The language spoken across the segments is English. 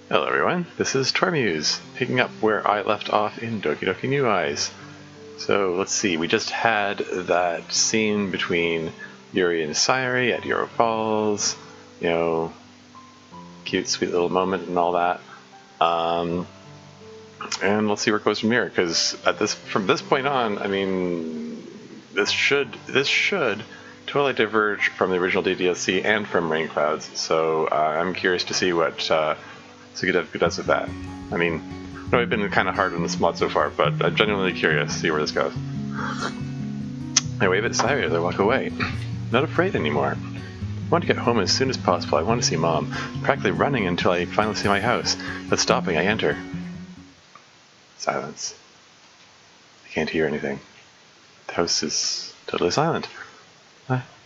Hello everyone, this is Tormuse, picking up where I left off in Doki Doki New Eyes. So let's see, we just had that scene between Yuri and Sayori at Euro Falls, cute sweet little moment and all that. And let's see where it goes from here, because from this point on, I mean, this should totally diverge from the original DDLC and from Rain Clouds, so I'm curious to see what Sugadev does with that. I mean, I've been kind of hard on this mod so far, but I'm genuinely curious to see where this goes. I wave at Sayori as I walk away. Not afraid anymore. I want to get home as soon as possible. I want to see Mom. Practically running until I finally see my house. But stopping, I enter. Silence. I can't hear anything. The house is totally silent.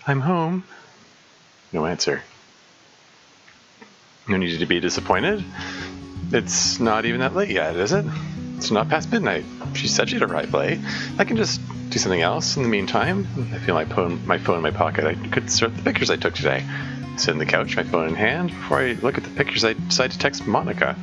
I'm home. No answer. No need to be disappointed. It's not even that late yet, is it? It's not past midnight. She said she'd arrive late. I can just do something else in the meantime. I feel my phone in my pocket. I could sort the pictures I took today. I sit on the couch, my phone in hand. Before I look at the pictures, I decide to text Monica.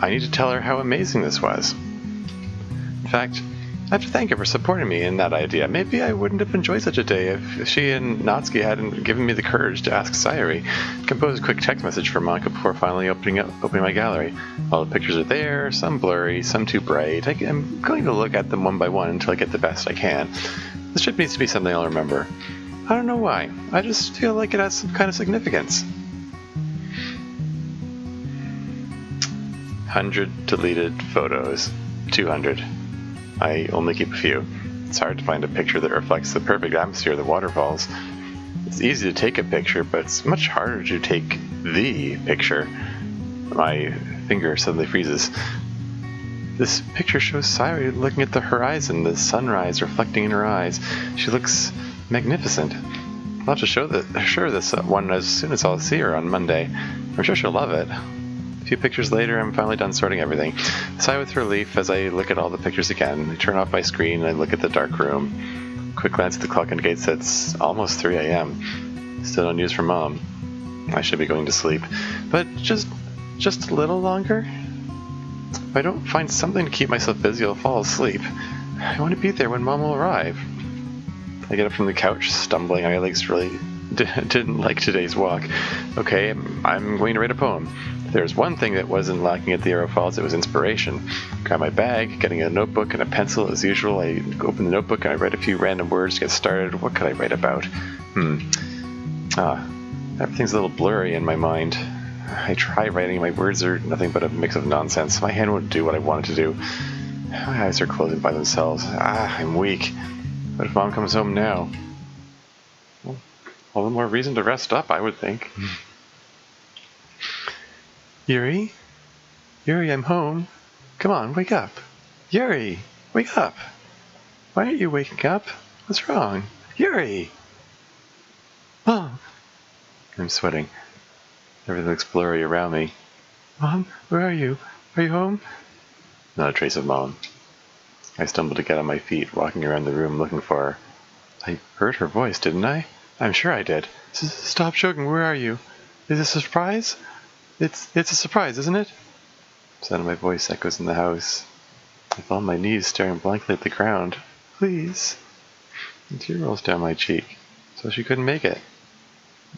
I need to tell her how amazing this was. In fact, I have to thank her for supporting me in that idea. Maybe I wouldn't have enjoyed such a day if she and Natsuki hadn't given me the courage to ask Sayori. Compose a quick text message for Monica before finally opening my gallery. All the pictures are there, some blurry, some too bright. I'm going to look at them one by one until I get the best I can. This trip needs to be something I'll remember. I don't know why. I just feel like it has some kind of significance. 100 deleted photos. 200. I only keep a few. It's hard to find a picture that reflects the perfect atmosphere of the waterfalls. It's easy to take a picture, but it's much harder to take the picture. My finger suddenly freezes. This picture shows Sayori looking at the horizon, the sunrise reflecting in her eyes. She looks magnificent. I'll have to show this one as soon as I'll see her on Monday. I'm sure she'll love it. A few pictures later, I'm finally done sorting everything. I sigh with relief as I look at all the pictures again. I turn off my screen and I look at the dark room. Quick glance at the clock on the gate says it's almost 3 a.m. Still no news from Mom. I should be going to sleep. But just a little longer? If I don't find something to keep myself busy, I'll fall asleep. I want to be there when Mom will arrive. I get up from the couch, stumbling. My legs really didn't like today's walk. Okay, I'm going to write a poem. If there's one thing that wasn't lacking at the Arrow Falls, it was inspiration. Grab my bag, getting a notebook and a pencil as usual. I open the notebook and I write a few random words to get started. What could I write about? Everything's a little blurry in my mind. I try writing, my words are nothing but a mix of nonsense. My hand won't do what I want it to do. My eyes are closing by themselves. I'm weak. What if Mom comes home now? Well, all the more reason to rest up, I would think. Yuri? Yuri, I'm home. Come on, wake up. Yuri, wake up. Why aren't you waking up? What's wrong? Yuri! Mom! I'm sweating. Everything looks blurry around me. Mom, where are you? Are you home? Not a trace of Mom. I stumble to get on my feet, walking around the room looking for her. I heard her voice, didn't I? I'm sure I did. Stop joking, where are you? Is this a surprise? It's a surprise, isn't it? The sound of my voice echoes in the house. I fall on my knees, staring blankly at the ground. Please. A tear rolls down my cheek. So she couldn't make it.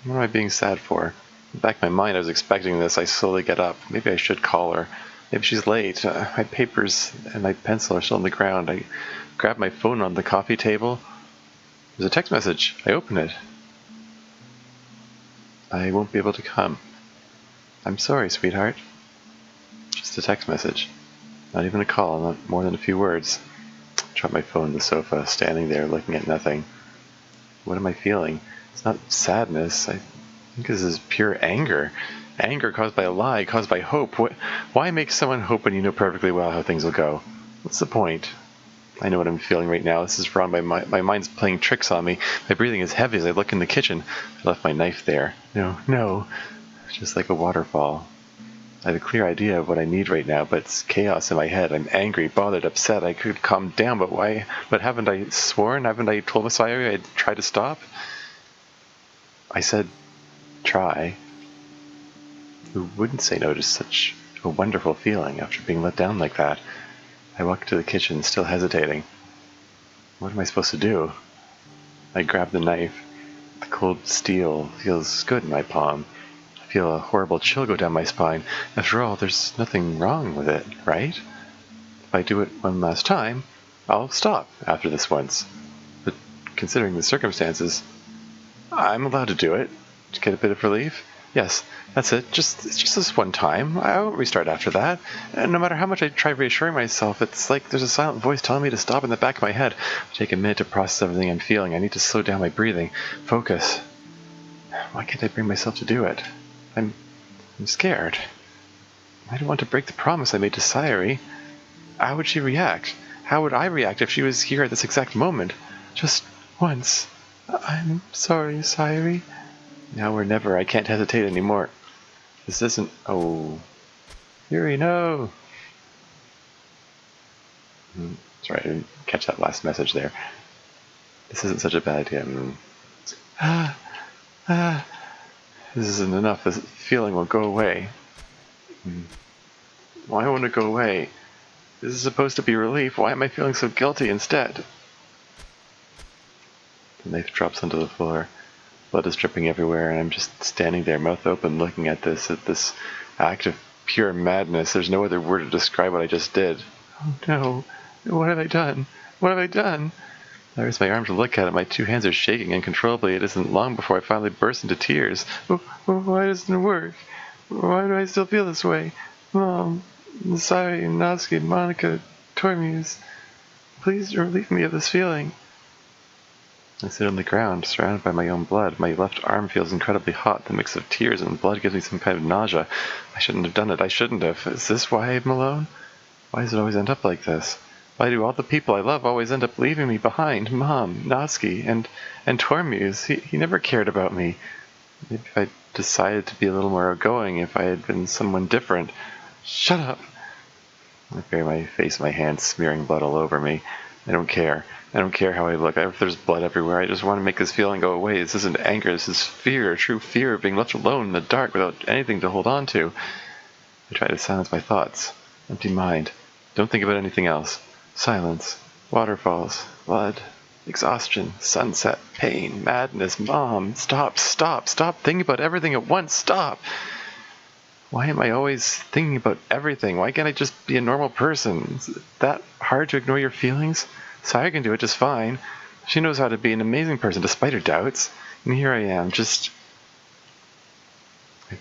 What am I being sad for? In the back of my mind, I was expecting this. I slowly get up. Maybe I should call her. Maybe she's late. My papers and my pencil are still on the ground. I grab my phone on the coffee table. There's a text message. I open it. I won't be able to come. I'm sorry, sweetheart. Just a text message. Not even a call, not more than a few words. I drop my phone on the sofa, standing there looking at nothing. What am I feeling? It's not sadness. I think this is pure anger. Anger caused by a lie, caused by hope. Why make someone hope when you know perfectly well how things will go? What's the point? I know what I'm feeling right now. This is wrong. My mind's playing tricks on me. My breathing is heavy as I look in the kitchen. I left my knife there. No. Just like a waterfall. I have a clear idea of what I need right now, but it's chaos in my head. I'm angry, bothered, upset. I could calm down, but why? But haven't I sworn? Haven't I told Sayori I'd try to stop? I said, try. Who wouldn't say no to such a wonderful feeling after being let down like that? I walked to the kitchen, still hesitating. What am I supposed to do? I grab the knife. The cold steel feels good in my palm. I feel a horrible chill go down my spine. After all, there's nothing wrong with it, right? If I do it one last time, I'll stop after this once. But considering the circumstances, I'm allowed to do it to get a bit of relief. Yes, that's it. It's just this one time. I won't restart after that. And no matter how much I try reassuring myself, it's like there's a silent voice telling me to stop in the back of my head. I take a minute to process everything I'm feeling. I need to slow down my breathing. Focus. Why can't I bring myself to do it? I'm scared. I don't want to break the promise I made to Sayuri. How would she react? How would I react if she was here at this exact moment? Just once. I'm sorry, Sayuri. Now or never. I can't hesitate anymore. This isn't... Oh. Yuri, no! Sorry, I didn't catch that last message there. This isn't such a bad idea. This isn't enough. This feeling will go away. Why won't it go away? This is supposed to be relief. Why am I feeling so guilty instead? The knife drops onto the floor. Blood is dripping everywhere, and I'm just standing there, mouth open, looking at this act of pure madness. There's no other word to describe what I just did. Oh no, what have I done? What have I done? I raise my arm to look at it. My two hands are shaking uncontrollably. It isn't long before I finally burst into tears. Why doesn't it work? Why do I still feel this way? Mom, Sayuri, Natsuki, Monica, Tormuse, please relieve me of this feeling. I sit on the ground, surrounded by my own blood. My left arm feels incredibly hot. The mix of tears and blood gives me some kind of nausea. I shouldn't have done it. I shouldn't have. Is this why I'm alone? Why does it always end up like this? Why do all the people I love always end up leaving me behind? Mom, Natsuki, and Tormuse. He never cared about me. Maybe if I decided to be a little more outgoing, if I had been someone different. Shut up! I bury my face in my hands, smearing blood all over me. I don't care. I don't care how I look. If there's blood everywhere, I just want to make this feeling go away. This isn't anger. This is fear, true fear of being left alone in the dark without anything to hold on to. I try to silence my thoughts. Empty mind. Don't think about anything else. Silence. Waterfalls. Blood. Exhaustion. Sunset. Pain. Madness. Mom. Stop. Thinking about everything at once. Stop. Why am I always thinking about everything? Why can't I just be a normal person? Is it that hard to ignore your feelings? Sayuri can do it just fine. She knows how to be an amazing person despite her doubts. And here I am, I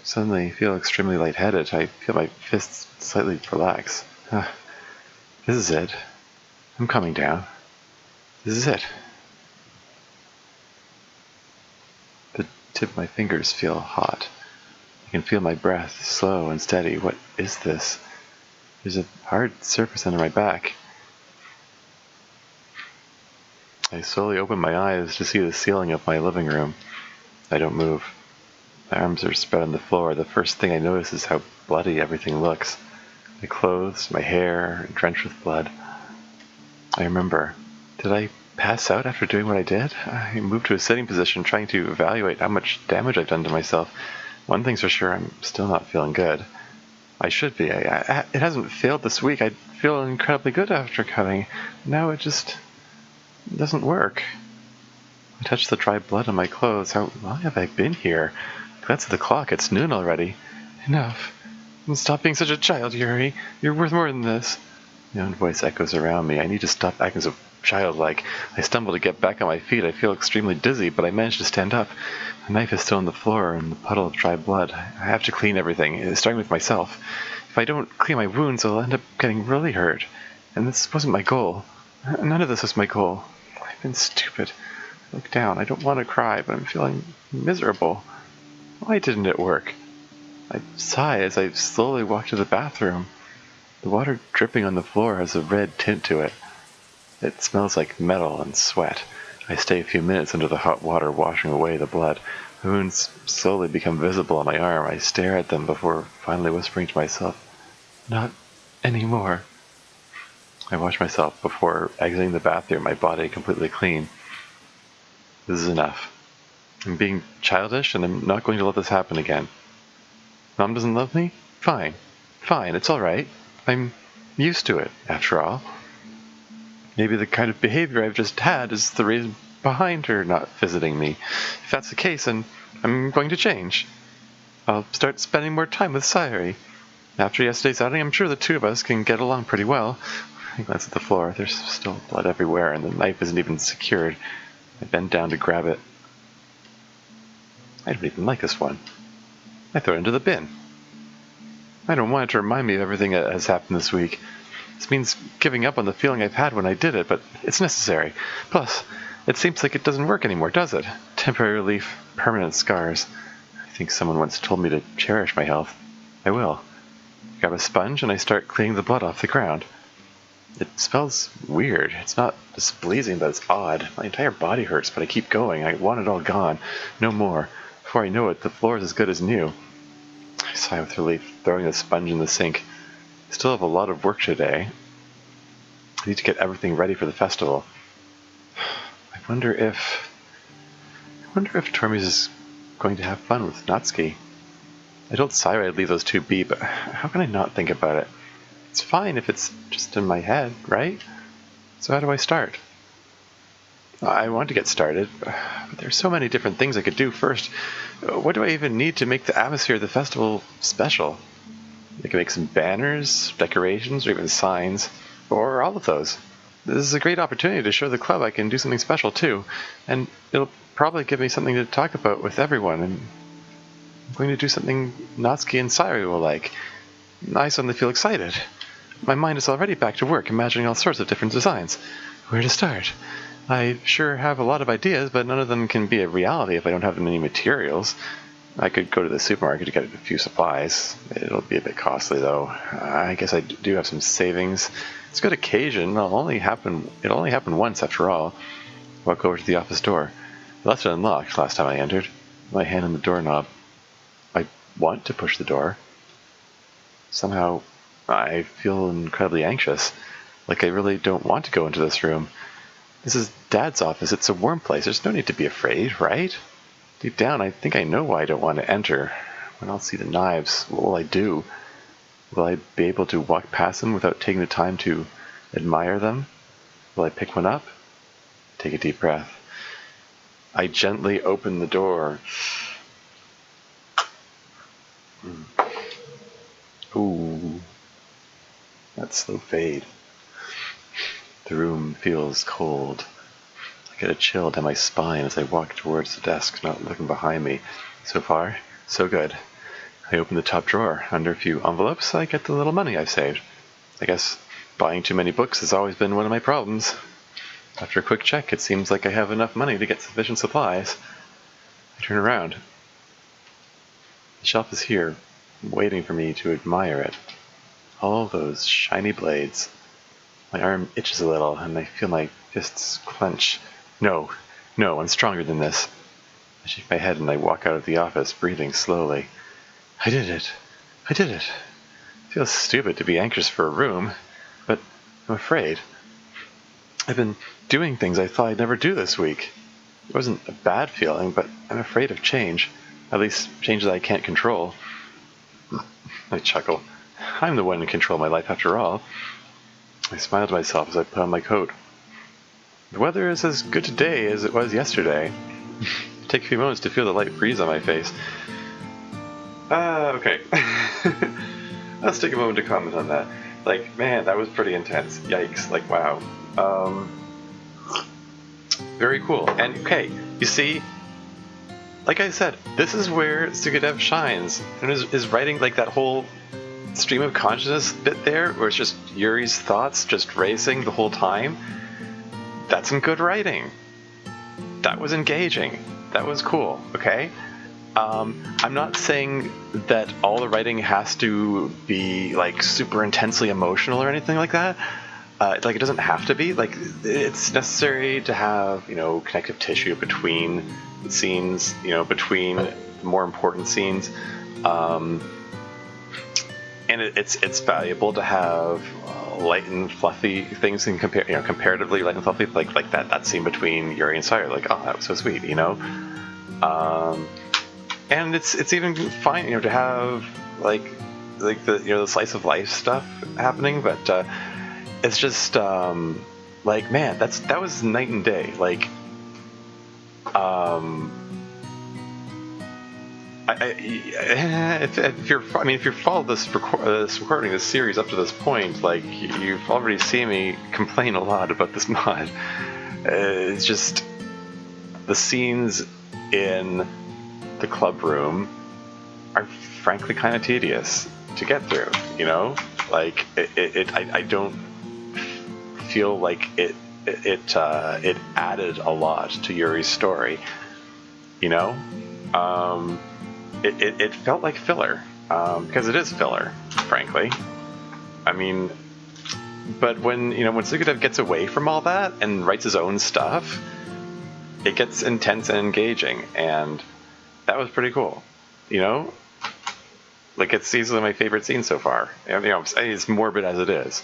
suddenly feel extremely lightheaded. I feel my fists slightly relax. This is it. I'm coming down. This is it. The tip of my fingers feel hot. I can feel my breath slow and steady. What is this? There's a hard surface under my back. I slowly open my eyes to see the ceiling of my living room. I don't move. My arms are spread on the floor. The first thing I notice is how bloody everything looks. My clothes, my hair, drenched with blood. I remember. Did I pass out after doing what I did? I moved to a sitting position, trying to evaluate how much damage I've done to myself. One thing's for sure, I'm still not feeling good. I should be. It hasn't failed this week. I feel incredibly good after cutting. Now it just doesn't work. I touch the dry blood on my clothes. How long have I been here? Glance at the clock. It's noon already. Enough. Stop being such a child, Yuri. You're worth more than this. My own voice echoes around me. I need to stop acting so childlike. I stumble to get back on my feet. I feel extremely dizzy, but I manage to stand up. The knife is still on the floor in the puddle of dry blood. I have to clean everything, starting with myself. If I don't clean my wounds, I'll end up getting really hurt. And this wasn't my goal. None of this was my goal. I've been stupid. I look down. I don't want to cry, but I'm feeling miserable. Why didn't it work? I sigh as I slowly walk to the bathroom. The water dripping on the floor has a red tint to it. It smells like metal and sweat. I stay a few minutes under the hot water, washing away the blood. The wounds slowly become visible on my arm. I stare at them before finally whispering to myself, "Not anymore." I wash myself before exiting the bathroom, my body completely clean. This is enough. I'm being childish, and I'm not going to let this happen again. Mom doesn't love me? Fine. Fine, it's alright. I'm used to it, after all. Maybe the kind of behavior I've just had is the reason behind her not visiting me. If that's the case, then I'm going to change. I'll start spending more time with Sayuri. After yesterday's outing, I'm sure the two of us can get along pretty well. I glance at the floor. There's still blood everywhere, and the knife isn't even secured. I bend down to grab it. I don't even like this one. I throw it into the bin. I don't want it to remind me of everything that has happened this week. This means giving up on the feeling I've had when I did it, but it's necessary. Plus, it seems like it doesn't work anymore, does it? Temporary relief, permanent scars. I think someone once told me to cherish my health. I will. I grab a sponge and I start cleaning the blood off the ground. It smells weird. It's not displeasing, but it's odd. My entire body hurts, but I keep going. I want it all gone. No more. Before I know it, the floor is as good as new. I sigh with relief, throwing the sponge in the sink. I still have a lot of work today. I need to get everything ready for the festival. I wonder if Tormes is going to have fun with Natsuki. I told Sayuri I'd leave those two be, but how can I not think about it? It's fine if it's just in my head, right? So how do I start? I want to get started, but there's so many different things I could do first. What do I even need to make the atmosphere of the festival special? I can make some banners, decorations, or even signs, or all of those. This is a great opportunity to show the club I can do something special too, and it'll probably give me something to talk about with everyone, and I'm going to do something Natsuki and Sayuri will like. I suddenly feel excited. My mind is already back to work, imagining all sorts of different designs. Where to start? I sure have a lot of ideas, but none of them can be a reality if I don't have any materials. I could go to the supermarket to get a few supplies. It'll be a bit costly, though. I guess I do have some savings. It's a good occasion. It only happened once, after all. I walk over to the office door. I left it unlocked last time I entered. My hand on the doorknob. I want to push the door. Somehow, I feel incredibly anxious. Like I really don't want to go into this room. This is Dad's office. It's a warm place. There's no need to be afraid, right? Deep down, I think I know why I don't want to enter. When I'll see the knives, what will I do? Will I be able to walk past them without taking the time to admire them? Will I pick one up? Take a deep breath. I gently open the door. Ooh. That slow fade. The room feels cold. I get a chill down my spine as I walk towards the desk, not looking behind me. So far, so good. I open the top drawer. Under a few envelopes, I get the little money I've saved. I guess buying too many books has always been one of my problems. After a quick check, it seems like I have enough money to get sufficient supplies. I turn around. The shelf is here, waiting for me to admire it. All those shiny blades. My arm itches a little, and I feel my fists clench. No, I'm stronger than this. I shake my head and I walk out of the office, breathing slowly. I did it. It feels stupid to be anxious for a room, but I'm afraid. I've been doing things I thought I'd never do this week. It wasn't a bad feeling, but I'm afraid of change. At least change that I can't control. I chuckle. I'm the one in control of my life after all. I smile to myself as I put on my coat. The weather is as good today as it was yesterday. Take a few moments to feel the light breeze on my face. Okay. Let's take a moment to comment on that. Like, man, that was pretty intense. Yikes. Like, wow. Very cool. And, okay, you see, like I said, this is where Sugadev shines. And is writing, like, that whole stream of consciousness bit there, where it's just Yuri's thoughts just racing the whole time. That's some good writing. That was engaging. That was cool, okay? I'm not saying that all the writing has to be, like, super intensely emotional or anything like that. Like, it doesn't have to be. Like, it's necessary to have, connective tissue between scenes, between the more important scenes. And it's valuable to have light and fluffy things and comparatively light and fluffy, like that scene between Yuri and Sayuri. Like, oh, that was so sweet, and it's even fine, to have like the the slice of life stuff happening, but it's just like, man, that was night and day. Like, if you're followed this recording, this series up to this point, like you've already seen me complain a lot about this mod. It's just the scenes in the club room are frankly kind of tedious to get through. Like I don't feel like it added a lot to Yuri's story. It felt like filler, because it is filler, frankly. I mean, but when Sugadev gets away from all that and writes his own stuff, it gets intense and engaging, and that was pretty cool. Like, it's easily my favorite scene so far. It's morbid as it is.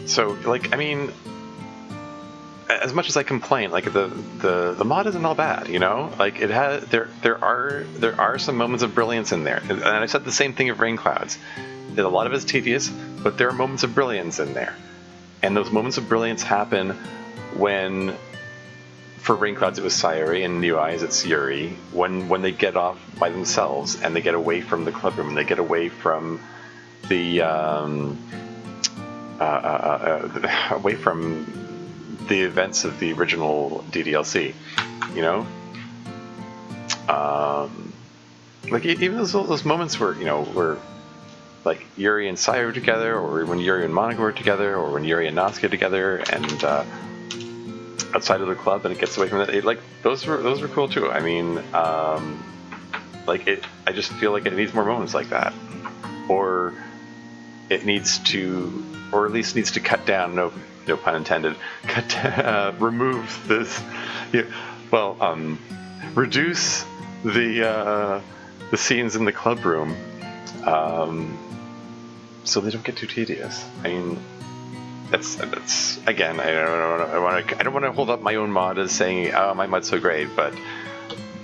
So, like, I mean, as much as I complain, like the mod isn't all bad, Like, it has there are some moments of brilliance in there, and I said the same thing of Rain Clouds. A lot of it's tedious, but there are moments of brilliance in there, and those moments of brilliance happen when, for Rain Clouds it was Sayuri, and New Eyes it's Yuri, when they get off by themselves and they get away from the club room and they get away from the away from the events of the original DDLC, like even those moments where where like Yuri and Sayuri together, or when Yuri and Monica were together, or when Yuri and Natsuki together, and outside of the club, and it gets away from it. Like those were cool too. I mean, like I just feel like it needs more moments like that, or it needs to, or at least needs to cut down. No pun intended. Remove this. Reduce the scenes in the club room, so they don't get too tedious. I mean, that's again. I don't want to hold up my own mod as saying, "Oh, my mod's so great," but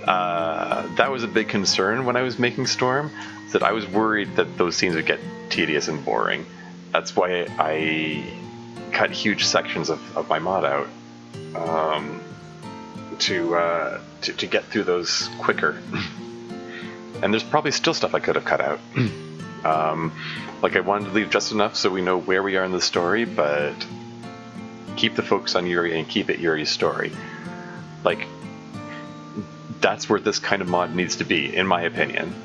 that was a big concern when I was making Storm. That I was worried that those scenes would get tedious and boring. That's why I cut huge sections of my mod out to get through those quicker. And there's probably still stuff I could have cut out. Like, I wanted to leave just enough so we know where we are in the story, but keep the focus on Yuri and keep it Yuri's story. Like, that's where this kind of mod needs to be, in my opinion.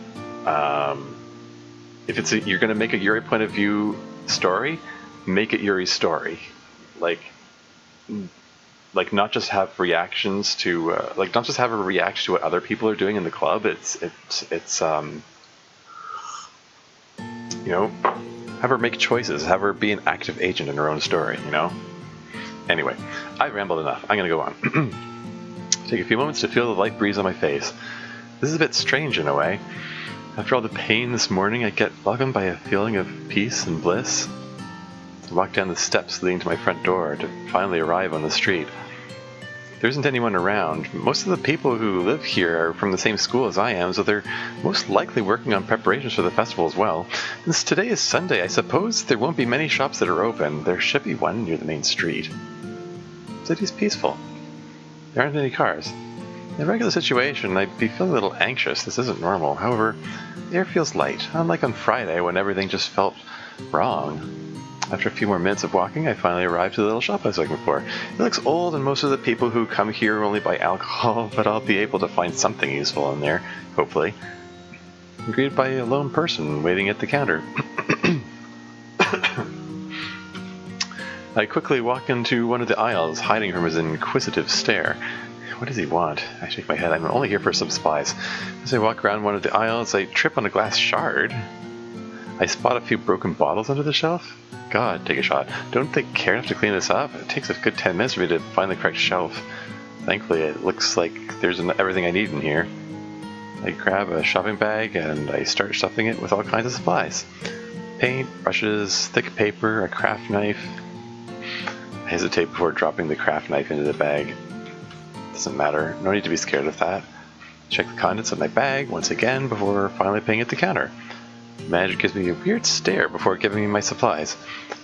If you're going to make a Yuri point of view story, make it Yuri's story. Like not just have reactions to not just have her react to what other people are doing in the club. It's have her make choices, have her be an active agent in her own story. Anyway, I rambled enough. I'm gonna go on. Take a few moments to feel the light breeze on my face. This is a bit strange in a way. After all the pain this morning, I get welcomed by a feeling of peace and bliss. I walk down the steps leading to my front door to finally arrive on the street. There isn't anyone around. Most of the people who live here are from the same school as I am, so they're most likely working on preparations for the festival as well. Since today is Sunday, I suppose there won't be many shops that are open. There should be one near the main street. The city's peaceful. There aren't any cars. In a regular situation, I'd be feeling a little anxious. This isn't normal. However, the air feels light, unlike on Friday when everything just felt wrong. After a few more minutes of walking, I finally arrived to the little shop I was looking for. It looks old, and most of the people who come here only buy alcohol, but I'll be able to find something useful in there, hopefully. I'm greeted by a lone person waiting at the counter. I quickly walk into one of the aisles, hiding from his inquisitive stare. What does he want? I shake my head. I'm only here for some supplies. As I walk around one of the aisles, I trip on a glass shard. I spot a few broken bottles under the shelf. God, take a shot. Don't they care enough to clean this up? It takes a good 10 minutes for me to find the correct shelf. Thankfully, it looks like there's everything I need in here. I grab a shopping bag and I start stuffing it with all kinds of supplies. Paint, brushes, thick paper, a craft knife. hesitate before dropping the craft knife into the bag. Doesn't matter, no need to be scared of that. Check the contents of my bag once again before finally paying at the counter. The manager gives me a weird stare before giving me my supplies.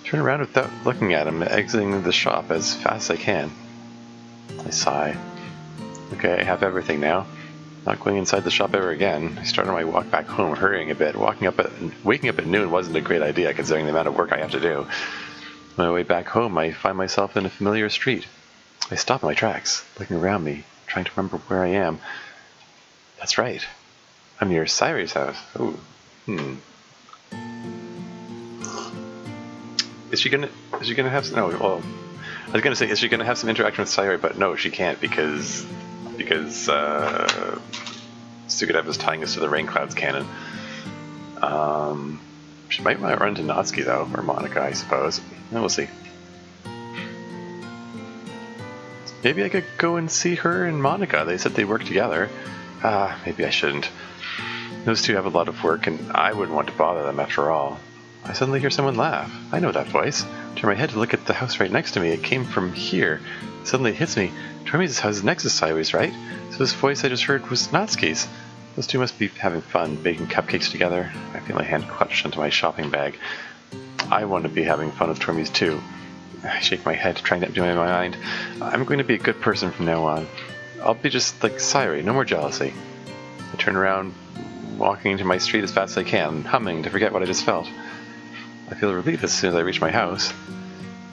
Turn around without looking at him, exiting the shop as fast as I can. I sigh. Okay, I have everything now. Not going inside the shop ever again. I started my walk back home, hurrying a bit. Waking up at noon wasn't a great idea considering the amount of work I have to do. On my way back home, I find myself in a familiar street. I stop in my tracks, looking around me, trying to remember where I am. That's right. I'm near Sayuri's house. Ooh. Is she gonna have no? Well, I was gonna say, is she gonna have some interaction with Sayuri? But no, she can't because Sugadev is tying us to the rain clouds cannon. She might run into Natsuki though, or Monica, I suppose. We'll see. Maybe I could go and see her and Monica. They said they work together. Maybe I shouldn't. Those two have a lot of work, and I wouldn't want to bother them after all. I suddenly hear someone laugh. I know that voice. Turn my head to look at the house right next to me. It came from here. Suddenly it hits me. Tormi's house is next to Sayuri's, right? So this voice I just heard was Natsuki's. Those two must be having fun, baking cupcakes together. I feel my hand clutched into my shopping bag. I want to be having fun with Tormi's too. I shake my head, trying to empty my mind. I'm going to be a good person from now on. I'll be just like Sayuri, no more jealousy. I turn around, walking into my street as fast as I can, humming to forget what I just felt. I feel relief as soon as I reach my house.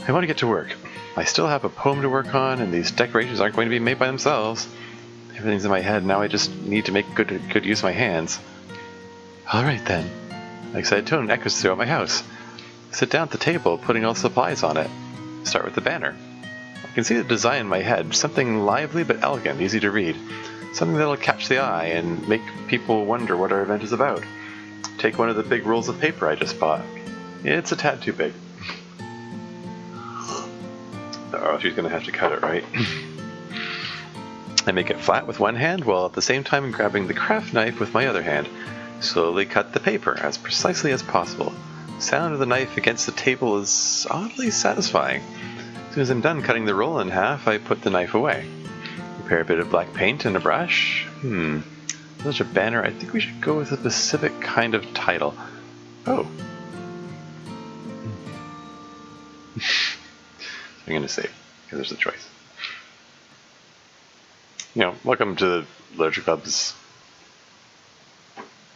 I want to get to work. I still have a poem to work on, and these decorations aren't going to be made by themselves. Everything's in my head, now I just need to make good use of my hands. Alright then. My excited tone echoes throughout my house. I sit down at the table, putting all the supplies on it. Start with the banner. I can see the design in my head, something lively but elegant, easy to read. Something that'll catch the eye and make people wonder what our event is about. Take one of the big rolls of paper I just bought. It's a tad too big. Oh, she's gonna have to cut it, right? I make it flat with one hand while at the same time grabbing the craft knife with my other hand. Slowly cut the paper as precisely as possible. The sound of the knife against the table is oddly satisfying. As soon as I'm done cutting the roll in half, I put the knife away. Prepare a bit of black paint and a brush. Such a banner, I think we should go with a specific kind of title. Oh. I'm going to save, because there's a choice. You know, welcome to the Literature Club's,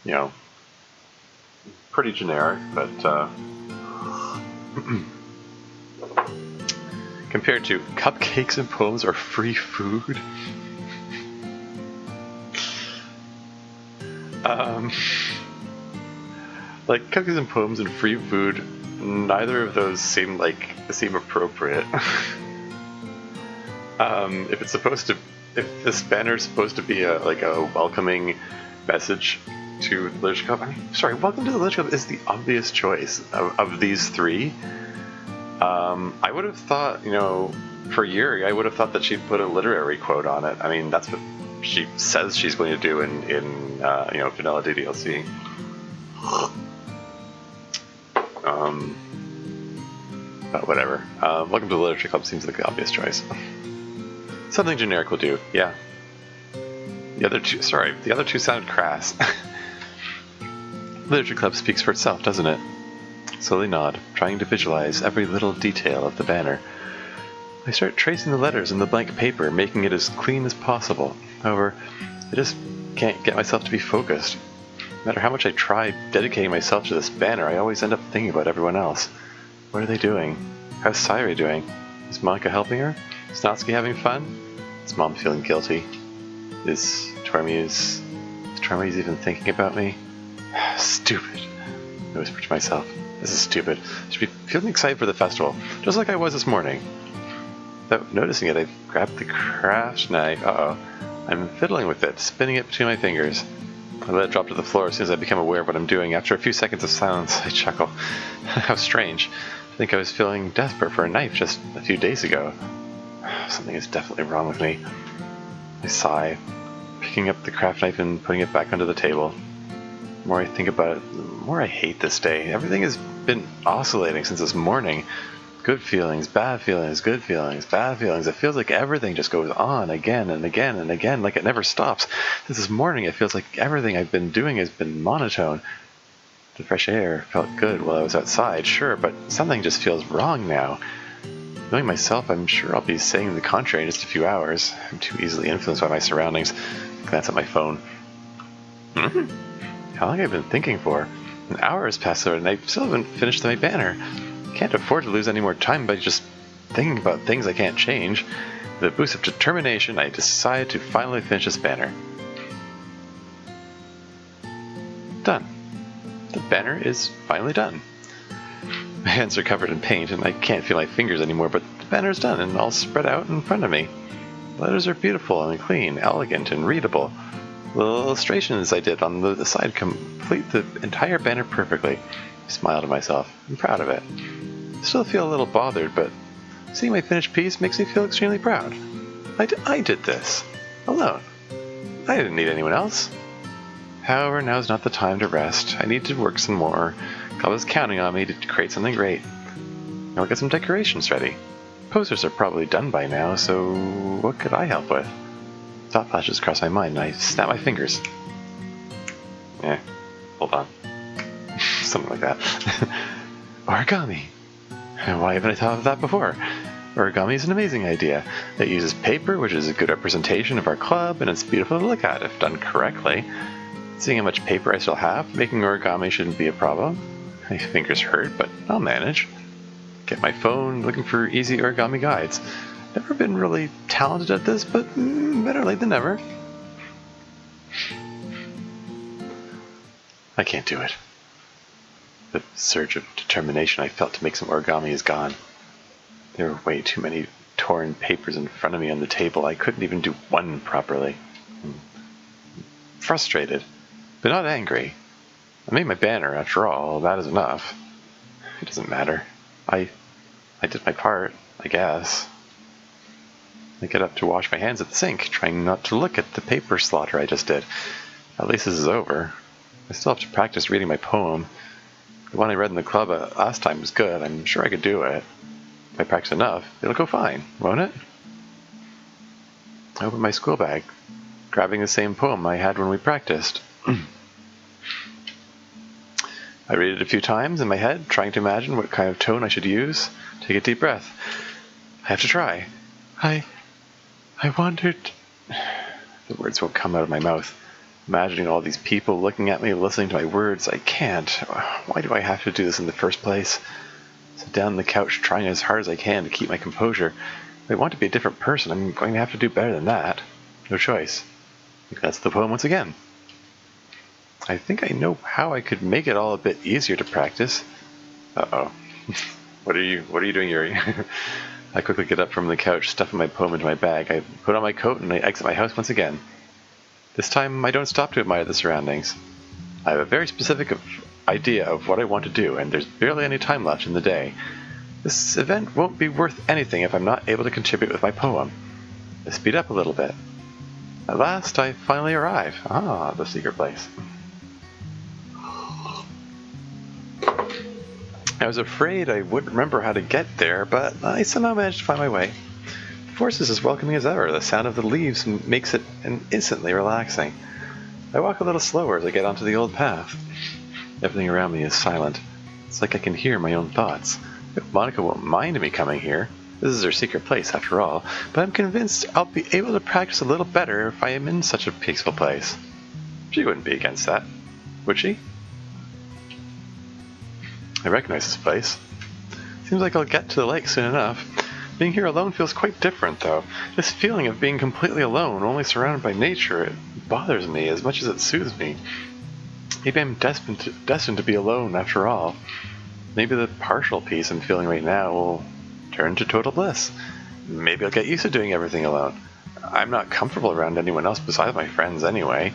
you know, pretty generic, but compared to cupcakes and poems or free food. Like cupcakes and poems and free food, neither of those seem appropriate. If this banner is supposed to be a welcoming message to the Literature Club, welcome to the Literature Club is the obvious choice of these three. I would have thought, for Yuri, I would have thought that she'd put a literary quote on it. I mean, that's what she says she's going to do in Vanilla DDLC. But whatever. Welcome to the Literature Club seems like the obvious choice. Something generic will do, yeah. The other two sounded crass. Literature Club speaks for itself, doesn't it? Slowly nod, trying to visualize every little detail of the banner. I start tracing the letters in the blank paper, making it as clean as possible. However, I just can't get myself to be focused. No matter how much I try dedicating myself to this banner, I always end up thinking about everyone else. What are they doing? How's Sayuri doing? Is Monica helping her? Is Natsuki having fun? Is Mom feeling guilty? Is Tormi's even thinking about me? Stupid. I whisper to myself. This is stupid. I should be feeling excited for the festival, just like I was this morning. Without noticing it, I grabbed the craft knife. I'm fiddling with it, spinning it between my fingers. I let it drop to the floor as soon as I become aware of what I'm doing. After a few seconds of silence, I chuckle. How strange. I think I was feeling desperate for a knife just a few days ago. Something is definitely wrong with me. I sigh, picking up the craft knife and putting it back under the table. The more I think about it, the more I hate this day. Everything has been oscillating since this morning. Good feelings, bad feelings, good feelings, bad feelings. It feels like everything just goes on again and again and again, like it never stops. This morning it feels like everything I've been doing has been monotone. The fresh air felt good while I was outside, sure, but something just feels wrong now. Knowing myself, I'm sure I'll be saying the contrary in just a few hours. I'm too easily influenced by my surroundings. Glance at my phone. How long have I been thinking for? An hour has passed and I still haven't finished my banner. Can't afford to lose any more time by just thinking about things I can't change. With a boost of determination, I decide to finally finish this banner. Done. The banner is finally done. My hands are covered in paint and I can't feel my fingers anymore, but the banner is done and all spread out in front of me. The letters are beautiful and clean, elegant and readable. The illustrations I did on the side complete the entire banner perfectly. I smile to myself. I'm proud of it. I still feel a little bothered, but seeing my finished piece makes me feel extremely proud. I did this. Alone. I didn't need anyone else. However, now's not the time to rest. I need to work some more. God was counting on me to create something great. I'll get some decorations ready. Posters are probably done by now, so what could I help with? Thought flashes across my mind and I snap my fingers. Hold on. Something like that. Origami. Why haven't I thought of that before? Origami is an amazing idea. It uses paper, which is a good representation of our club, and it's beautiful to look at if done correctly. Seeing how much paper I still have, making origami shouldn't be a problem. My fingers hurt, but I'll manage. Get my phone, looking for easy origami guides. Never been really talented at this, but better late than never. I can't do it. The surge of determination I felt to make some origami is gone. There were way too many torn papers in front of me on the table. I couldn't even do one properly. Frustrated, but not angry. I made my banner, after all. That is enough. It doesn't matter. I did my part, I guess. I get up to wash my hands at the sink, trying not to look at the paper slaughter I just did. At least this is over. I still have to practice reading my poem. The one I read in the club last time was good. I'm sure I could do it. If I practice enough, it'll go fine, won't it? I opened my school bag, grabbing the same poem I had when we practiced. I read it a few times in my head, trying to imagine what kind of tone I should use. Take a deep breath. I have to try. I wondered... The words won't come out of my mouth. Imagining all these people looking at me, listening to my words, I can't. Why do I have to do this in the first place? Sit down on the couch, trying as hard as I can to keep my composure. If I want to be a different person, I'm going to have to do better than that. No choice. That's the poem once again. I think I know how I could make it all a bit easier to practice. Uh-oh. What are you doing, Yuri? I quickly get up from the couch, stuffing my poem into my bag. I put on my coat and I exit my house once again. This time, I don't stop to admire the surroundings. I have a very specific idea of what I want to do, and there's barely any time left in the day. This event won't be worth anything if I'm not able to contribute with my poem. I speed up a little bit. At last, I finally arrive. Ah, the secret place. I was afraid I wouldn't remember how to get there, but I somehow managed to find my way. The forest is as welcoming as ever. The sound of the leaves makes it instantly relaxing. I walk a little slower as I get onto the old path. Everything around me is silent. It's like I can hear my own thoughts. If Monica won't mind me coming here, this is her secret place after all, but I'm convinced I'll be able to practice a little better if I am in such a peaceful place. She wouldn't be against that, would she? I recognize this place. Seems like I'll get to the lake soon enough. Being here alone feels quite different, though. This feeling of being completely alone, only surrounded by nature, it bothers me as much as it soothes me. Maybe I'm destined to be alone after all. Maybe the partial peace I'm feeling right now will turn to total bliss. Maybe I'll get used to doing everything alone. I'm not comfortable around anyone else besides my friends anyway.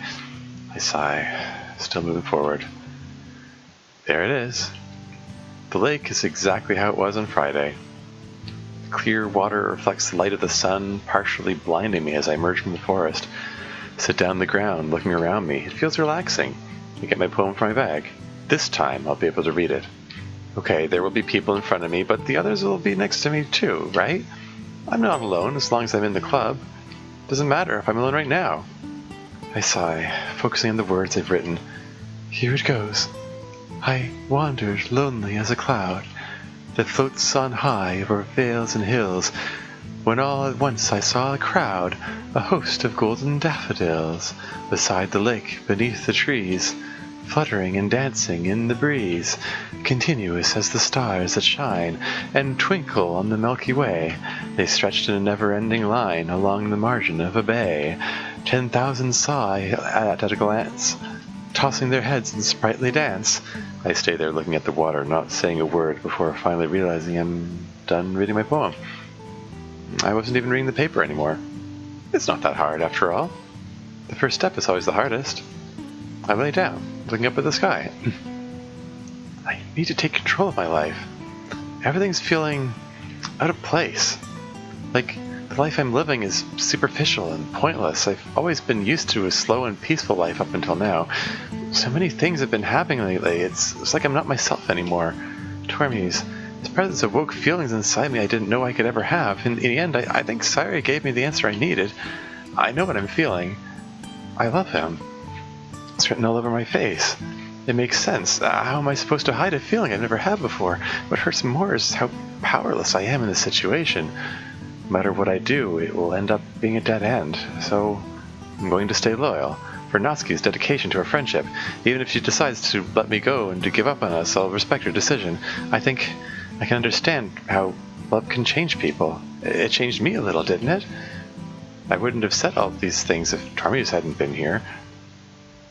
I sigh, still moving forward. There it is. The lake is exactly how it was on Friday. The clear water reflects the light of the sun, partially blinding me as I emerge from the forest. I sit down on the ground, looking around me. It feels relaxing. I get my poem from my bag. This time, I'll be able to read it. Okay, there will be people in front of me, but the others will be next to me too, right? I'm not alone as long as I'm in the club. Doesn't matter if I'm alone right now. I sigh, focusing on the words I've written. Here it goes. I wandered lonely as a cloud that floats on high over vales and hills, when all at once I saw a crowd, a host of golden daffodils, beside the lake, beneath the trees, fluttering and dancing in the breeze, continuous as the stars that shine and twinkle on the Milky Way. They stretched in a never-ending line along the margin of a bay. 10,000 saw I at a glance, tossing their heads in sprightly dance. I stay there looking at the water, not saying a word, before finally realizing I'm done reading my poem. I wasn't even reading the paper anymore. It's not that hard, after all. The first step is always the hardest. I lay down, looking up at the sky. I need to take control of my life. Everything's feeling out of place. Like the life I'm living is superficial and pointless. I've always been used to a slow and peaceful life up until now. So many things have been happening lately. It's like I'm not myself anymore. Tormuse, his presence awoke feelings inside me I didn't know I could ever have. In the end, I think Sayuri gave me the answer I needed. I know what I'm feeling. I love him. It's written all over my face. It makes sense. How am I supposed to hide a feeling I've never had before? What hurts more is how powerless I am in this situation. No matter what I do, it will end up being a dead end. So I'm going to stay loyal. For Natsuki's dedication to our friendship. Even if she decides to let me go and to give up on us, I'll respect her decision. I think I can understand how love can change people. It changed me a little, didn't it? I wouldn't have said all these things if Tormuse hadn't been here.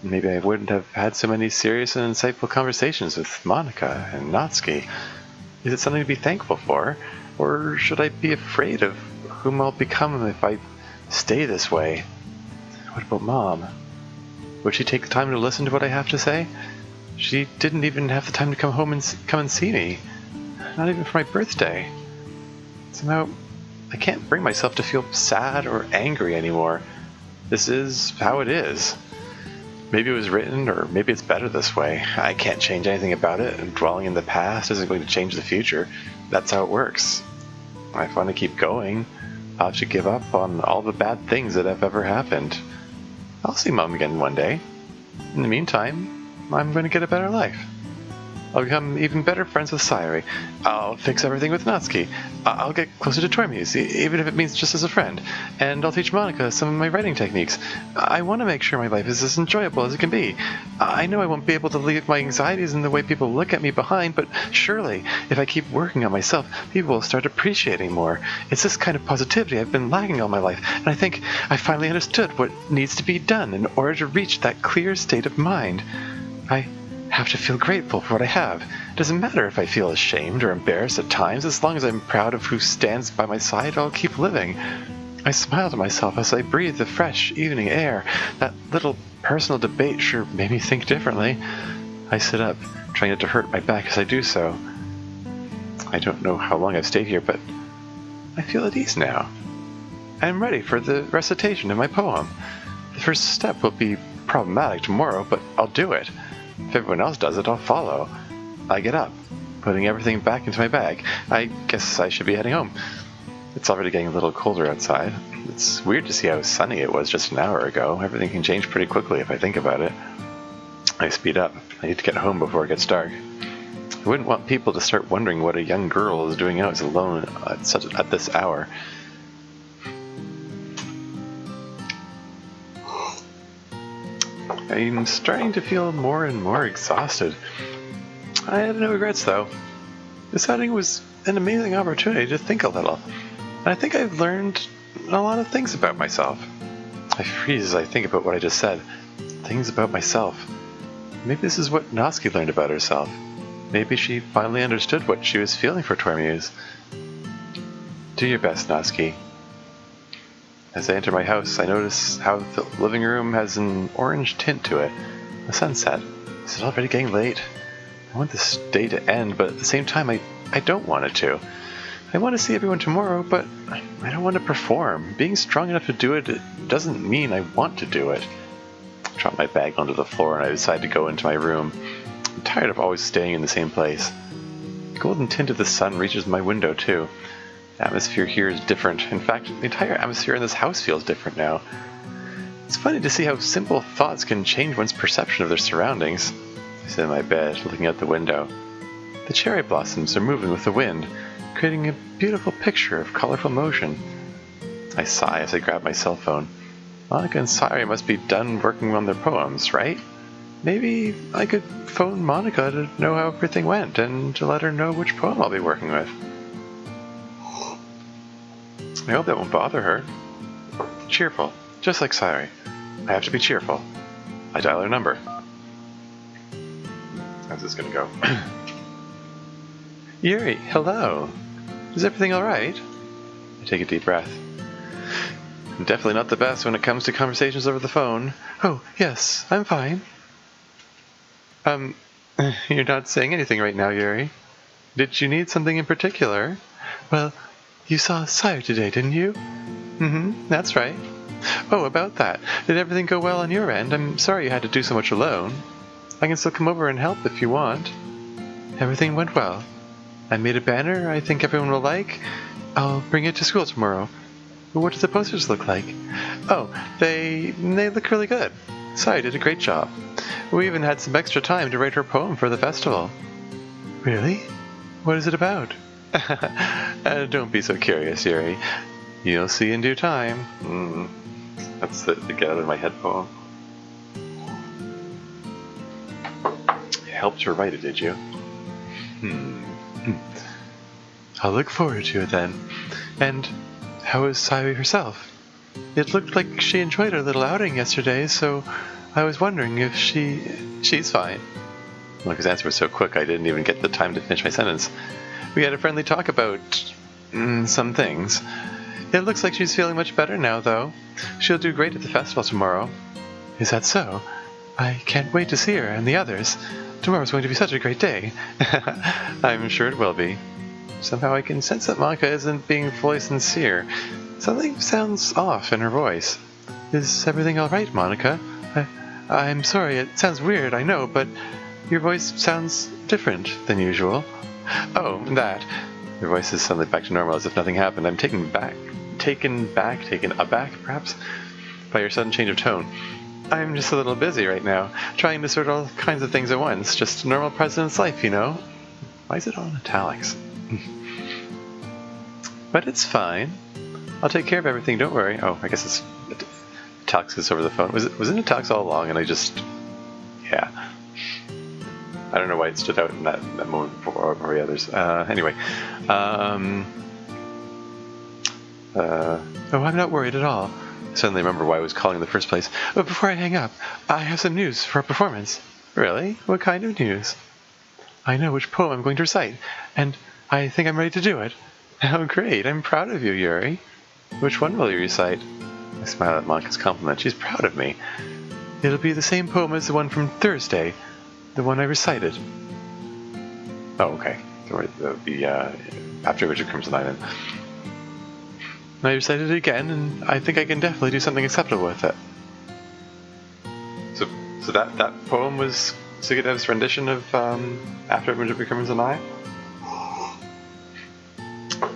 Maybe I wouldn't have had so many serious and insightful conversations with Monica and Natsuki. Is it something to be thankful for? Or should I be afraid of whom I'll become if I stay this way? What about Mom? Would she take the time to listen to what I have to say? She didn't even have the time to come home and come and see me. Not even for my birthday. Somehow, I can't bring myself to feel sad or angry anymore. This is how it is. Maybe it was written, or maybe it's better this way. I can't change anything about it, and dwelling in the past isn't going to change the future. That's how it works. If I want to keep going, I'll have to give up on all the bad things that have ever happened. I'll see Mom again one day. In the meantime, I'm going to get a better life. I'll become even better friends with Sayuri. I'll fix everything with Natsuki. I'll get closer to Tormuse, even if it means just as a friend. And I'll teach Monica some of my writing techniques. I want to make sure my life is as enjoyable as it can be. I know I won't be able to leave my anxieties in the way people look at me behind, but surely, if I keep working on myself, people will start appreciating more. It's this kind of positivity I've been lacking all my life, and I think I finally understood what needs to be done in order to reach that clear state of mind. I have to feel grateful for what I have. It doesn't matter if I feel ashamed or embarrassed at times. As long as I'm proud of who stands by my side, I'll keep living. I smile to myself as I breathe the fresh evening air. That little personal debate sure made me think differently. I sit up, trying not to hurt my back as I do so. I don't know how long I've stayed here, but I feel at ease now. I'm ready for the recitation of my poem. The first step will be problematic tomorrow, but I'll do it. If everyone else does it, I'll follow. I get up, putting everything back into my bag. I guess I should be heading home. It's already getting a little colder outside. It's weird to see how sunny it was just an hour ago. Everything can change pretty quickly if I think about it. I speed up. I need to get home before it gets dark. I wouldn't want people to start wondering what a young girl is doing out alone at this hour. I'm starting to feel more and more exhausted. I had no regrets, though. This outing was an amazing opportunity to think a little, and I think I've learned a lot of things about myself. I freeze as I think about what I just said. Things about myself. Maybe this is what Natsuki learned about herself. Maybe she finally understood what she was feeling for Tormuse. Do your best, Natsuki. As I enter my house, I notice how the living room has an orange tint to it. A sunset. Is it already getting late? I want this day to end, but at the same time, I don't want it to. I want to see everyone tomorrow, but I don't want to perform. Being strong enough to do it doesn't mean I want to do it. I drop my bag onto the floor and I decide to go into my room. I'm tired of always staying in the same place. The golden tint of the sun reaches my window, too. The atmosphere here is different. In fact, the entire atmosphere in this house feels different now. It's funny to see how simple thoughts can change one's perception of their surroundings. I sit in my bed, looking out the window. The cherry blossoms are moving with the wind, creating a beautiful picture of colorful motion. I sigh as I grab my cell phone. Monica and Sayuri must be done working on their poems, right? Maybe I could phone Monica to know how everything went and to let her know which poem I'll be working with. I hope that won't bother her. Cheerful, just like Sayuri. I have to be cheerful. I dial her number. How's this gonna go? Yuri, hello. Is everything alright? I take a deep breath. I'm definitely not the best when it comes to conversations over the phone. Oh, yes, I'm fine. You're not saying anything right now, Yuri. Did you need something in particular? Well, you saw Sayuri today, didn't you? Mm-hmm, that's right. Oh, about that. Did everything go well on your end? I'm sorry you had to do so much alone. I can still come over and help if you want. Everything went well. I made a banner I think everyone will like. I'll bring it to school tomorrow. What do the posters look like? Oh, they look really good. Sayuri did a great job. We even had some extra time to write her poem for the festival. Really? What is it about? Don't be so curious, Yuri. You'll see in due time. That's the get out of my head poem. You helped her write it, did you? I'll look forward to it then. And how is Sayuri herself? It looked like she enjoyed her little outing yesterday, so I was wondering if she's fine. Look, his answer was so quick I didn't even get the time to finish my sentence. We had a friendly talk about some things. It looks like she's feeling much better now, though. She'll do great at the festival tomorrow. Is that so? I can't wait to see her and the others. Tomorrow's going to be such a great day. I'm sure it will be. Somehow I can sense that Monica isn't being fully sincere. Something sounds off in her voice. Is everything all right, Monica? I'm sorry, it sounds weird, I know, but your voice sounds different than usual. Oh, that. Your voice is suddenly back to normal as if nothing happened. I'm taken aback, perhaps, by your sudden change of tone. I'm just a little busy right now, trying to sort all kinds of things at once. Just a normal president's life, you know? Why is it all in italics? But it's fine. I'll take care of everything, don't worry. Oh, I guess it's italics is over the phone. Was it italics all along and I just... Yeah. I don't know why it stood out in that moment before the others. Anyway. Oh, I'm not worried at all. I suddenly remember why I was calling in the first place. But before I hang up, I have some news for our performance. Really? What kind of news? I know which poem I'm going to recite, and I think I'm ready to do it. Oh, great. I'm proud of you, Yuri. Which one will you recite? I smile at Monica's compliment. She's proud of me. It'll be the same poem as the one from Thursday, the one I recited. Oh, okay. So that would be after Richard Crimson Island. I recited it again, and I think I can definitely do something acceptable with it. So that poem was Sugidev's rendition of After Image of a Crimson Eye?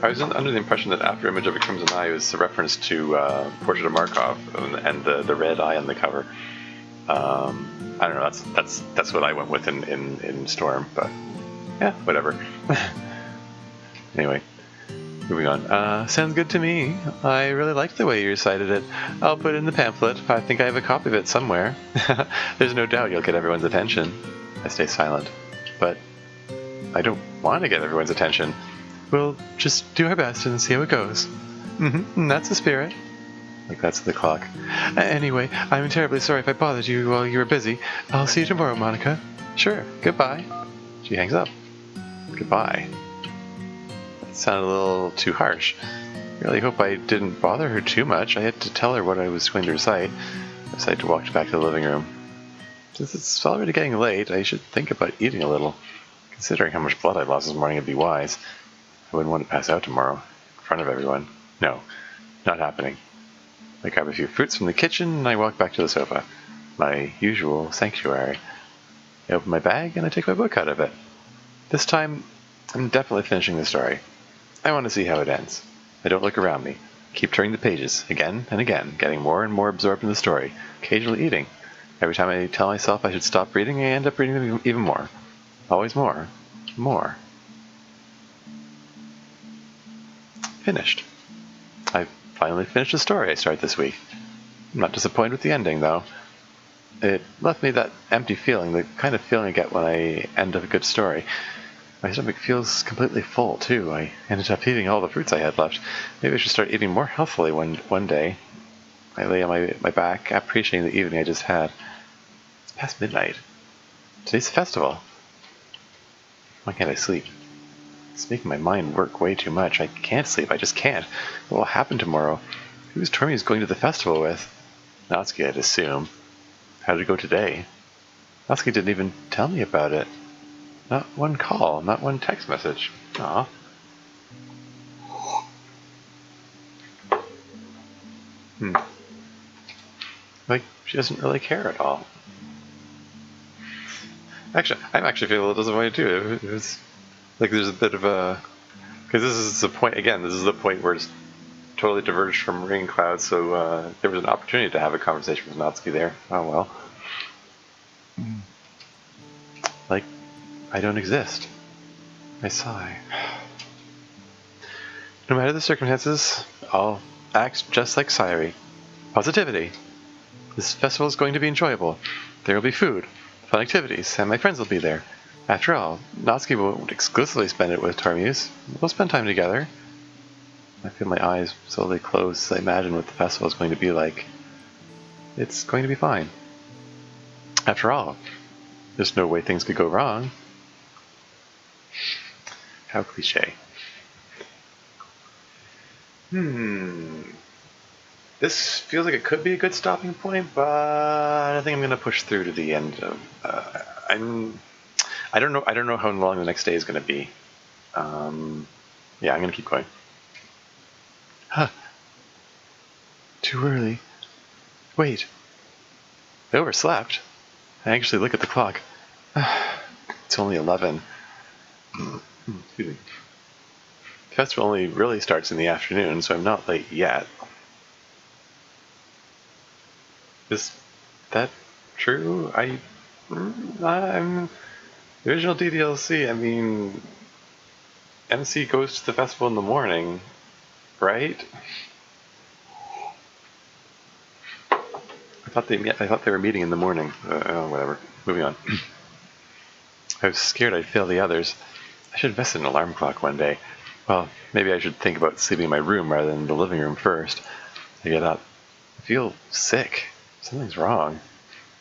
I was under the impression that After Image of a Crimson Eye was a reference to Portrait of Markov and the red eye on the cover. I don't know. That's what I went with in Storm, but yeah, whatever. Anyway, moving on. Sounds good to me. I really like the way you recited it. I'll put it in the pamphlet. I think I have a copy of it somewhere. There's no doubt you'll get everyone's attention. I stay silent, but I don't want to get everyone's attention. We'll just do our best and see how it goes. That's the spirit. Like that's the clock. Anyway, I'm terribly sorry if I bothered you while you were busy. I'll see you tomorrow, Monica. Sure. Goodbye. She hangs up. Goodbye. That sounded a little too harsh. I really hope I didn't bother her too much. I had to tell her what I was going to recite. I decided to walk back to the living room. Since it's already getting late, I should think about eating a little. Considering how much blood I lost this morning, it'd be wise. I wouldn't want to pass out tomorrow, in front of everyone. No, not happening. I grab a few fruits from the kitchen and I walk back to the sofa. My usual sanctuary. I open my bag and I take my book out of it. This time, I'm definitely finishing the story. I want to see how it ends. I don't look around me. Keep turning the pages, again and again, getting more and more absorbed in the story, occasionally eating. Every time I tell myself I should stop reading, I end up reading even more. Always more. More. Finished. I finally finished the story I started this week. I'm not disappointed with the ending, though. It left me that empty feeling, the kind of feeling I get when I end a good story. My stomach feels completely full, too. I ended up eating all the fruits I had left. Maybe I should start eating more healthily one day. I lay on my back, appreciating the evening I just had. It's past midnight. Today's the festival. Why can't I sleep? It's making my mind work way too much. I can't sleep. I just can't. What will happen tomorrow? Who's Tormi's going to the festival with? Natsuki, I'd assume. How did it go today? Natsuki didn't even tell me about it. Not one call, not one text message. Aw. Like, she doesn't really care at all. Actually, I'm actually feeling a little disappointed too. It was like there's a bit of a... Because this is the point, again, this is the point where it's totally diverged from Rain Cloud, so there was an opportunity to have a conversation with Natsuki there. Oh well. Like, I don't exist. I sigh. No matter the circumstances, I'll act just like Sayuri. Positivity. This festival is going to be enjoyable. There will be food, fun activities, and my friends will be there. After all, Natsuki won't exclusively spend it with Tormuse. We'll spend time together. I feel my eyes slowly close as I imagine what the festival is going to be like. It's going to be fine. After all, there's no way things could go wrong. How cliche. This feels like it could be a good stopping point, but I think I'm going to push through to the end of. I don't know. I don't know how long the next day is going to be. Yeah, I'm going to keep going. Huh. Too early. Wait. I overslept. I actually look at the clock. It's only 11. Excuse me. The festival only really starts in the afternoon, so I'm not late yet. Is that true? I'm the original DDLC. I mean, MC goes to the festival in the morning, right? I thought they were meeting in the morning. Whatever. Moving on. I was scared I'd fail the others. I should invest in an alarm clock one day. Well, maybe I should think about sleeping in my room rather than the living room first. I get up. I feel sick. Something's wrong.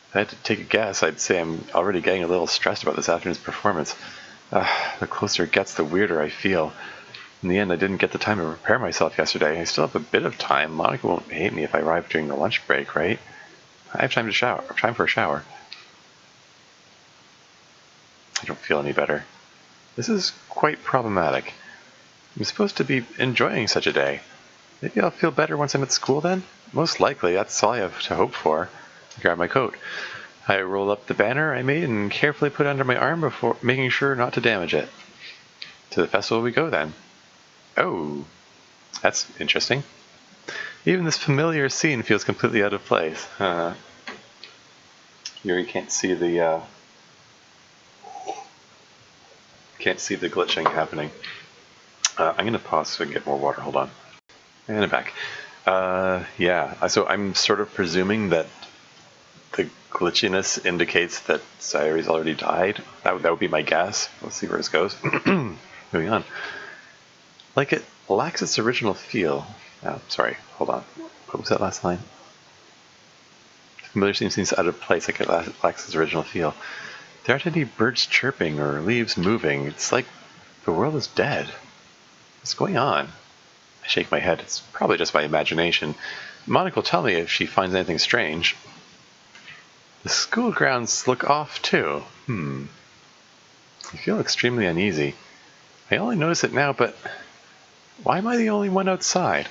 If I had to take a guess, I'd say I'm already getting a little stressed about this afternoon's performance. The closer it gets, the weirder I feel. In the end, I didn't get the time to prepare myself yesterday. I still have a bit of time. Monica won't hate me if I arrive during the lunch break, right? I have time for a shower. I don't feel any better. This is quite problematic. I'm supposed to be enjoying such a day. Maybe I'll feel better once I'm at school then? Most likely, that's all I have to hope for. I grab my coat. I roll up the banner I made and carefully put it under my arm before making sure not to damage it. To the festival we go then. Oh, that's interesting. Even this familiar scene feels completely out of place. Yuri can't see the glitching happening. I'm going to pause so I can get more water. Hold on. And I'm back. Yeah. So I'm sort of presuming that the glitchiness indicates that Sayuri's already died. That would be my guess. Let's see where this goes. Moving on. Like it lacks its original feel. Oh, sorry. Hold on. What was that last line? Familiar scene seems out of place, like it lacks its original feel. There aren't any birds chirping or leaves moving. It's like the world is dead. What's going on? I shake my head. It's probably just my imagination. Monica will tell me if she finds anything strange. The school grounds look off, too. I feel extremely uneasy. I only notice it now, but why am I the only one outside?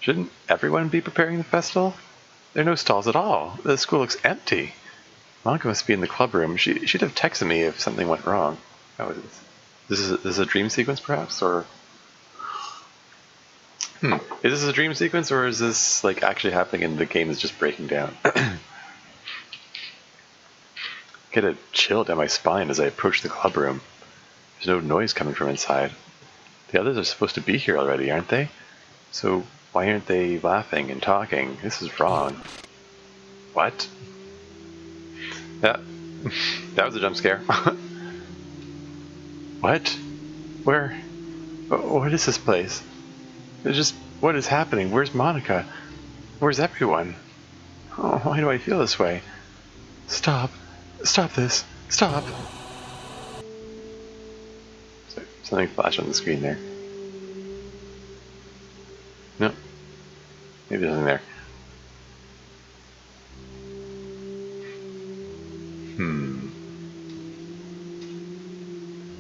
Shouldn't everyone be preparing the festival? There are no stalls at all. The school looks empty. Monica must be in the club room. She'd have texted me if something went wrong. How is this? This is a dream sequence, perhaps, or is this a dream sequence, or is this like actually happening and the game is just breaking down? Get a chill down my spine as I approach the club room. There's no noise coming from inside. The others are supposed to be here already, aren't they? So why aren't they laughing and talking? This is wrong. What? Yeah, that was a jump scare. What? Where? What is this place? It's just, what is happening? Where's Monica? Where's everyone? Oh, why do I feel this way? Stop. Stop this. Stop. Something flashed on the screen there. No. Maybe there's nothing there.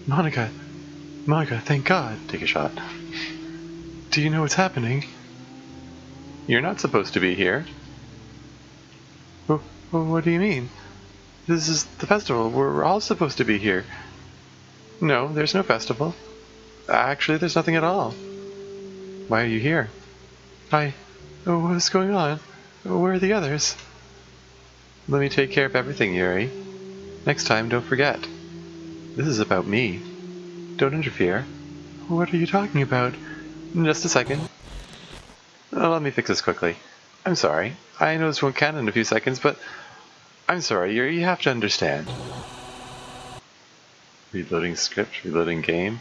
Monica. Monica, thank God. Take a shot. Do you know what's happening? You're not supposed to be here. What do you mean? This is the festival. We're all supposed to be here. No, there's no festival. Actually, there's nothing at all. Why are you here? What's going on? Where are the others? Let me take care of everything, Yuri. Next time, don't forget. This is about me. Don't interfere. What are you talking about? Just a second. Let me fix this quickly. I'm sorry. I know this won't count in a few seconds, but I'm sorry, Yuri, you have to understand. Reloading script, reloading game.